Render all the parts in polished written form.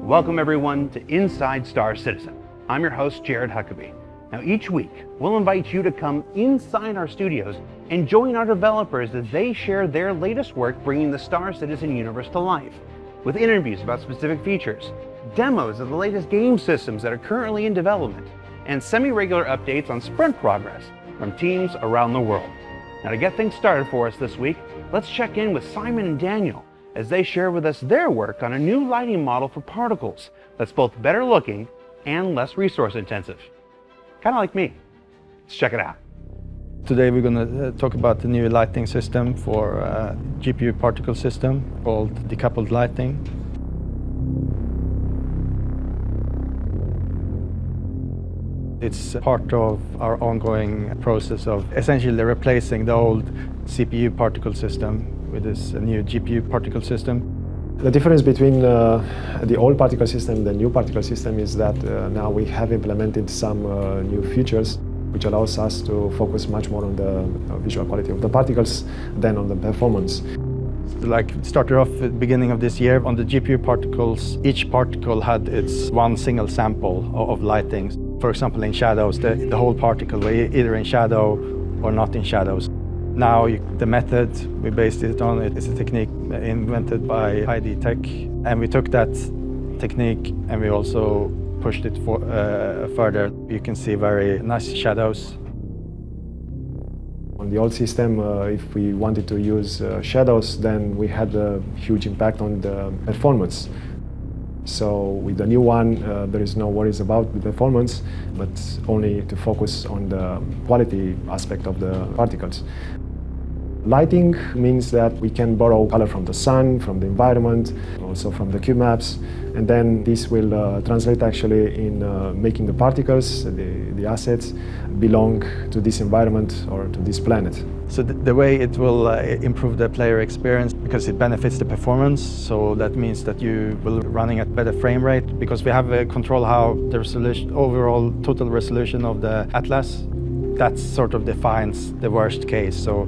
Welcome everyone to Inside Star Citizen. I'm your host, Jared Huckabee. Now each week, we'll invite you to come inside our studios and join our developers as they share their latest work bringing the Star Citizen universe to life, with interviews about specific features, demos of the latest game systems that are currently in development, and semi-regular updates on sprint progress from teams around the world. Now to get things started for us this week, let's check in with Simon and Daniel as they share with us their work on a new lighting model for particles that's both better looking and less resource intensive. Kind of like me. Let's check it out. Today we're going to talk about the new lighting system for GPU particle system called decoupled lighting. It's part of our ongoing process of essentially replacing the old CPU particle system with this new GPU particle system. The difference between the old particle system and the new particle system is that now we have implemented some new features which allows us to focus much more on the visual quality of the particles than on the performance. Like started off at the beginning of this year on the GPU particles, each particle had its one single sample of lighting. For example, in shadows, the whole particle were either in shadow or not in shadows. Now the method we based it on is a technique invented by ID Tech, and we took that technique and we also pushed it further. You can see very nice shadows. On the old system, if we wanted to use shadows, then we had a huge impact on the performance. So with the new one, there is no worries about the performance, but only to focus on the quality aspect of the particles. Lighting means that we can borrow color from the sun, from the environment, also from the cube maps, and then this will translate actually in making the particles, the assets, belong to this environment or to this planet. So the way it will improve the player experience, because it benefits the performance, so that means that you will be running at better frame rate, because we have control how the resolution, overall total resolution of the Atlas, that sort of defines the worst case. So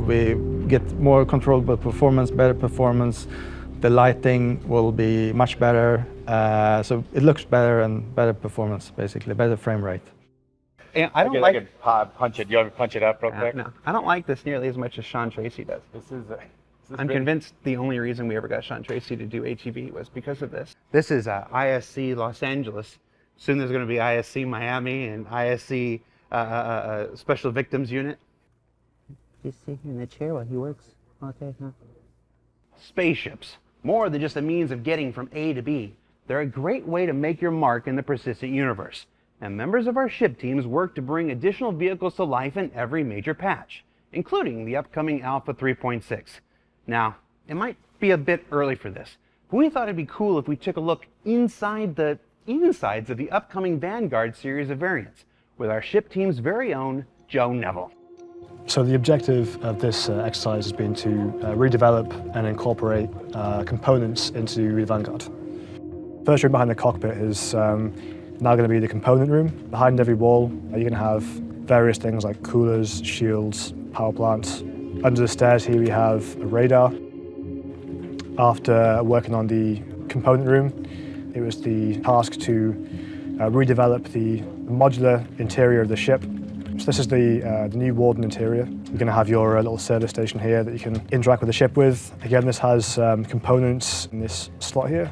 we get more controllable performance, better performance. The lighting will be much better, so it looks better and better performance, basically, better frame rate. And I don't like punch it. You want to punch it up real quick? No, I don't like this nearly as much as Sean Tracy does. I'm convinced the only reason we ever got Sean Tracy to do HEV was because of this. This is ISC Los Angeles. Soon there's going to be ISC Miami and ISC Special Victims Unit. Just sit here in the chair while he works. Okay, huh? Spaceships, more than just a means of getting from A to B. They're a great way to make your mark in the persistent universe. And members of our ship teams work to bring additional vehicles to life in every major patch, including the upcoming Alpha 3.6. Now, it might be a bit early for this, but we thought it'd be cool if we took a look inside the insides of the upcoming Vanguard series of variants with our ship team's very own Joe Neville. So the objective of this exercise has been to redevelop and incorporate components into the Vanguard. First room behind the cockpit is now going to be the component room. Behind every wall, you're going to have various things like coolers, shields, power plants. Under the stairs here we have a radar. After working on the component room, it was the task to redevelop the modular interior of the ship. So this is the new Warden interior. You're going to have your little service station here that you can interact with the ship with. Again, this has components in this slot here.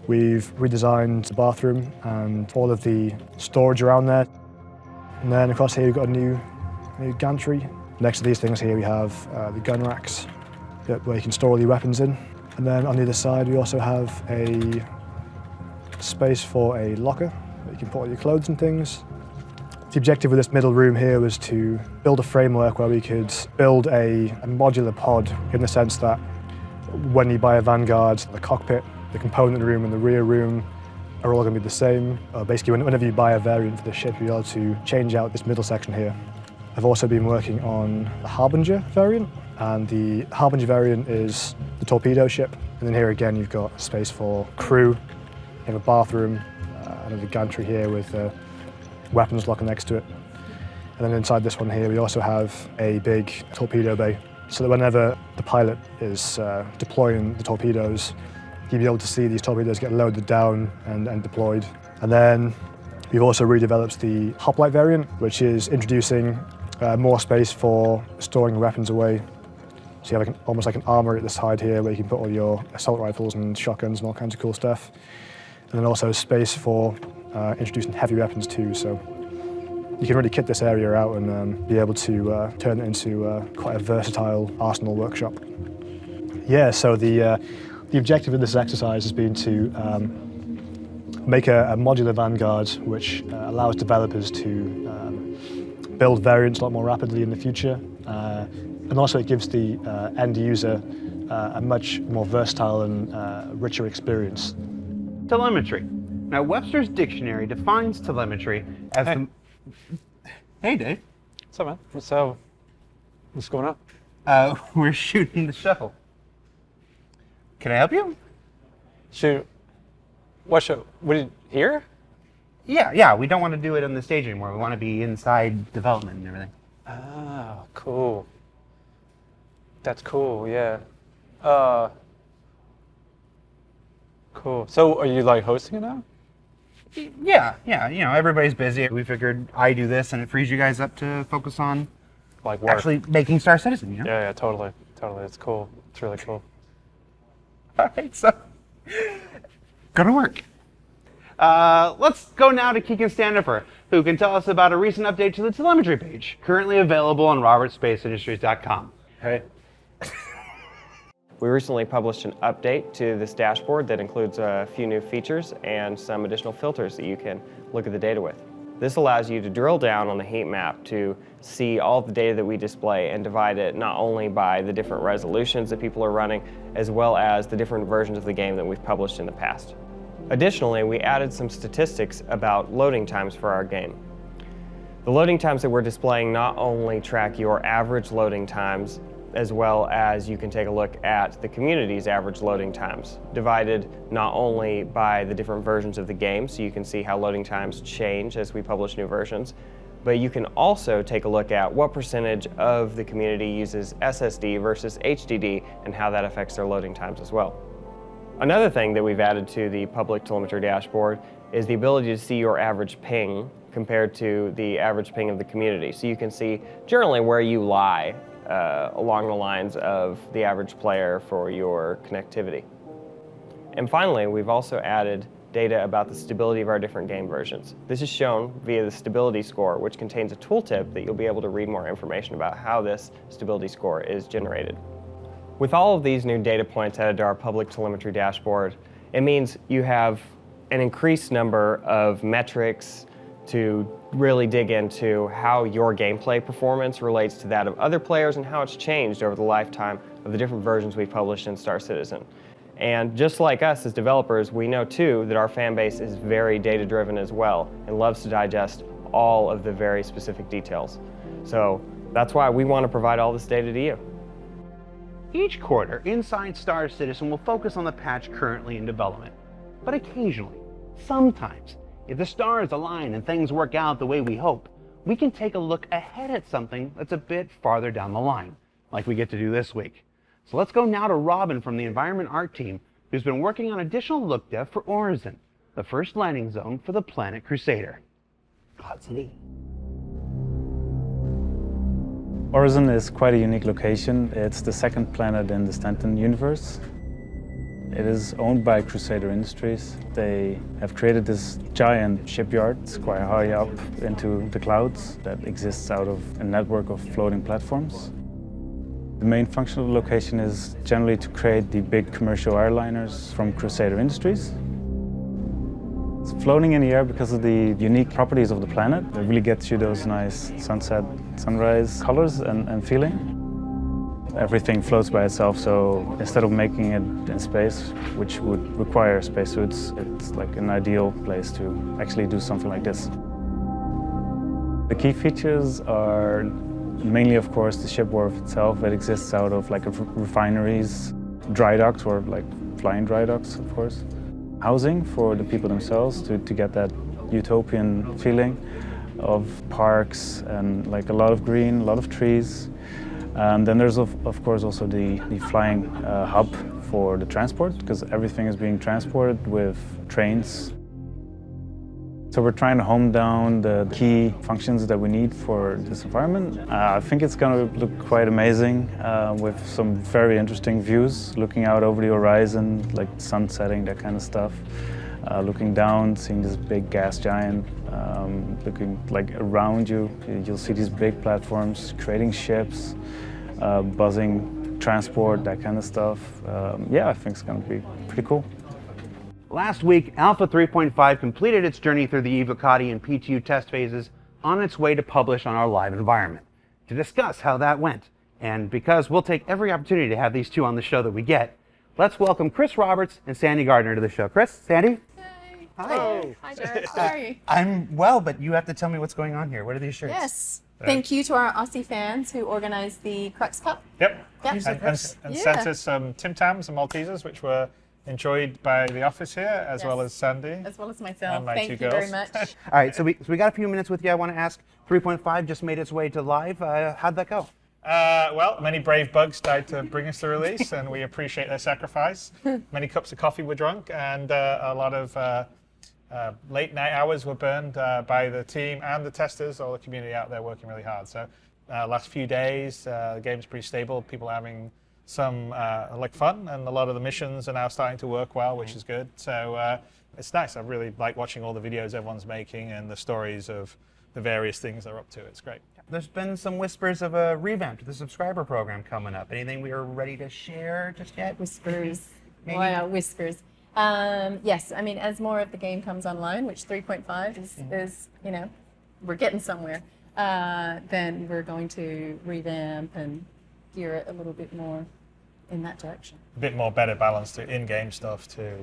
We've redesigned the bathroom and all of the storage around there. And then across here we've got a new gantry. Next to these things here we have the gun racks where you can store all your weapons in. And then on the other side we also have a space for a locker where you can put all your clothes and things. The objective with this middle room here was to build a framework where we could build a modular pod, in the sense that when you buy a Vanguard, the cockpit, the component room and the rear room are all going to be the same. Basically, whenever you buy a variant for the ship, you'll be able to change out this middle section here. I've also been working on the Harbinger variant, and the Harbinger variant is the torpedo ship. And then here again, you've got space for crew. You have a bathroom, and a gantry here with weapons locker next to it. And then inside this one here, we also have a big torpedo bay, so that whenever the pilot is deploying the torpedoes, you'll be able to see these torpedoes get loaded down and deployed. And then we've also redeveloped the hoplite variant, which is introducing more space for storing weapons away. So you have almost like an armory at the side here where you can put all your assault rifles and shotguns and all kinds of cool stuff. And then also space for introducing heavy weapons too. So you can really kit this area out and be able to turn it into quite a versatile arsenal workshop. Yeah, so the objective of this exercise has been to make a modular vanguard which allows developers to build variants a lot more rapidly in the future. And also it gives the end user a much more versatile and richer experience. Telemetry. Now, Webster's dictionary defines telemetry as the... Hey, Dave. What's up, man? So, what's going on? We're shooting the show. Can I help you? Shoot. What show? Here? Yeah, we don't want to do it on the stage anymore. We want to be inside development and everything. Ah, cool. That's cool, yeah. Cool. So, are you like hosting it now? Yeah, you know, everybody's busy. We figured I do this and it frees you guys up to focus on Like work? actually making Star Citizen, you know? Yeah, totally. It's cool. It's really cool. All right, so go to work. Let's go now to Keegan Standifer, who can tell us about a recent update to the telemetry page, currently available on robertspaceindustries.com. Hey. We recently published an update to this dashboard that includes a few new features and some additional filters that you can look at the data with. This allows you to drill down on the heat map to see all of the data that we display and divide it not only by the different resolutions that people are running, as well as the different versions of the game that we've published in the past. Additionally, we added some statistics about loading times for our game. The loading times that we're displaying not only track your average loading times, as well as you can take a look at the community's average loading times, divided not only by the different versions of the game, so you can see how loading times change as we publish new versions, but you can also take a look at what percentage of the community uses SSD versus HDD and how that affects their loading times as well. Another thing that we've added to the public telemetry dashboard is the ability to see your average ping compared to the average ping of the community. So you can see generally where you lie along the lines of the average player for your connectivity. And finally, we've also added data about the stability of our different game versions. This is shown via the stability score, which contains a tooltip that you'll be able to read more information about how this stability score is generated. With all of these new data points added to our public telemetry dashboard, it means you have an increased number of metrics to really dig into how your gameplay performance relates to that of other players and how it's changed over the lifetime of the different versions we've published in Star Citizen. And just like us as developers, we know too that our fan base is very data-driven as well and loves to digest all of the very specific details. So that's why we want to provide all this data to you. Each quarter, Inside Star Citizen will focus on the patch currently in development. But occasionally, sometimes, if the stars align and things work out the way we hope, we can take a look ahead at something that's a bit farther down the line, like we get to do this week. So let's go now to Robin from the Environment Art team, who's been working on additional look dev for Orison, the first landing zone for the planet Crusader. Cloud City. Orison is quite a unique location. It's the second planet in the Stanton universe. It is owned by Crusader Industries. They have created this giant shipyard. It's quite high up into the clouds that exists out of a network of floating platforms. The main function of the location is generally to create the big commercial airliners from Crusader Industries. It's floating in the air because of the unique properties of the planet. It really gets you those nice sunset, sunrise colors and feeling. Everything floats by itself, so instead of making it in space, which would require spacesuits, it's like an ideal place to actually do something like this. The key features are mainly, of course, the ship wharf itself. It exists out of like refineries, dry docks, or like flying dry docks, of course. Housing for the people themselves to get that utopian feeling of parks and like a lot of green, a lot of trees. And then there's of course also the flying hub for the transport, because everything is being transported with trains. So we're trying to hone down the key functions that we need for this environment. I think it's going to look quite amazing with some very interesting views, looking out over the horizon, like sun setting, that kind of stuff. Looking down, seeing this big gas giant, looking like around you, you'll see these big platforms, creating ships, buzzing transport, that kind of stuff. Yeah, I think it's going to be pretty cool. Last week, Alpha 3.5 completed its journey through the Evocati and PTU test phases on its way to publish on our live environment. To discuss how that went, and because we'll take every opportunity to have these two on the show that we get, let's welcome Chris Roberts and Sandy Gardner to the show. Chris, Sandy? Hey. Hi. Hi, Jared. How are you? I'm well, but you have to tell me what's going on here. What are these shirts? Yes. Thank you to our Aussie fans who organised the Crux Cup. Yep. Yep. And sent us some Tim Tams and Maltesers, which were enjoyed by the office here, as well as Sandy. As well as myself. And my Thank two you girls. very much. All right, so we got a few minutes with you. I want to ask, 3.5 just made its way to live. How'd that go? Well, many brave bugs died to bring us the release, and we appreciate their sacrifice. Many cups of coffee were drunk, and a lot of late night hours were burned by the team and the testers, all the community out there working really hard. So last few days, the game's pretty stable. People are having some fun, and a lot of the missions are now starting to work well, which is good. So it's nice. I really like watching all the videos everyone's making and the stories of the various things they're up to. It's great. There's been some whispers of a revamp to the subscriber program coming up. Anything we are ready to share just yet? Whispers. Maybe. Wow, whispers. Yes, I mean, as more of the game comes online, which 3.5 is, you know, we're getting somewhere, then we're going to revamp and gear it a little bit more in that direction. A bit more better balance to in-game stuff to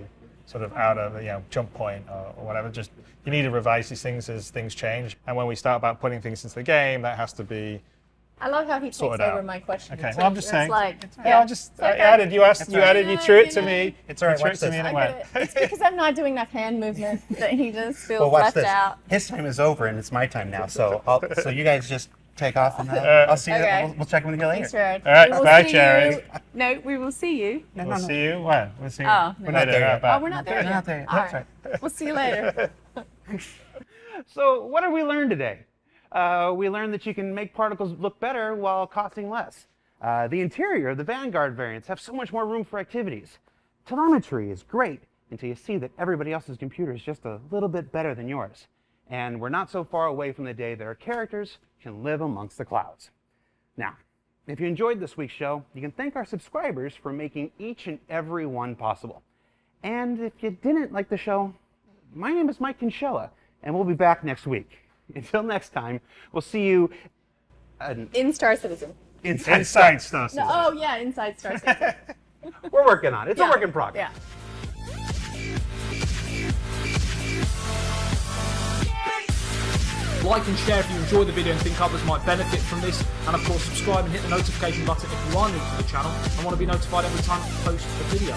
sort of out of, jump point or whatever. Just, you need to revise these things as things change. And when we start about putting things into the game, that has to be I love how he takes sorted over out. my question. Okay, too. well, I'm just saying. Like, I added, you asked, you threw it to me. It's all right, You threw watch it to me this. and I it went. get it. It's because I'm not doing enough hand movement that he just feels Well, watch left this. out. His time is over, and it's my time now. So so you guys just take off, and I'll see you. Okay. We'll check in with you later. Thanks, Jared. All right, We will bye, see Jared. you- No, we will see you. We'll see you when? We'll see you. Oh, We're no. not there yet. Oh, we're not there We're yet. not there yet. All That's right. We'll see you later. So what did we learn today? We learned that you can make particles look better while costing less. The interior of the Vanguard variants have so much more room for activities. Telemetry is great until you see that everybody else's computer is just a little bit better than yours. And we're not so far away from the day that our characters can live amongst the clouds. Now, if you enjoyed this week's show, you can thank our subscribers for making each and every one possible. And if you didn't like the show, my name is Mike Kinshella, and we'll be back next week. Until next time, we'll see you In Star Citizen. Inside stuff. No, oh, yeah, inside Star Citizen. We're working on it. It's a Yeah, work in progress. Yeah. Like and share if you enjoyed the video and think others might benefit from this, and of course subscribe and hit the notification button if you are new to the channel and want to be notified every time I post a video.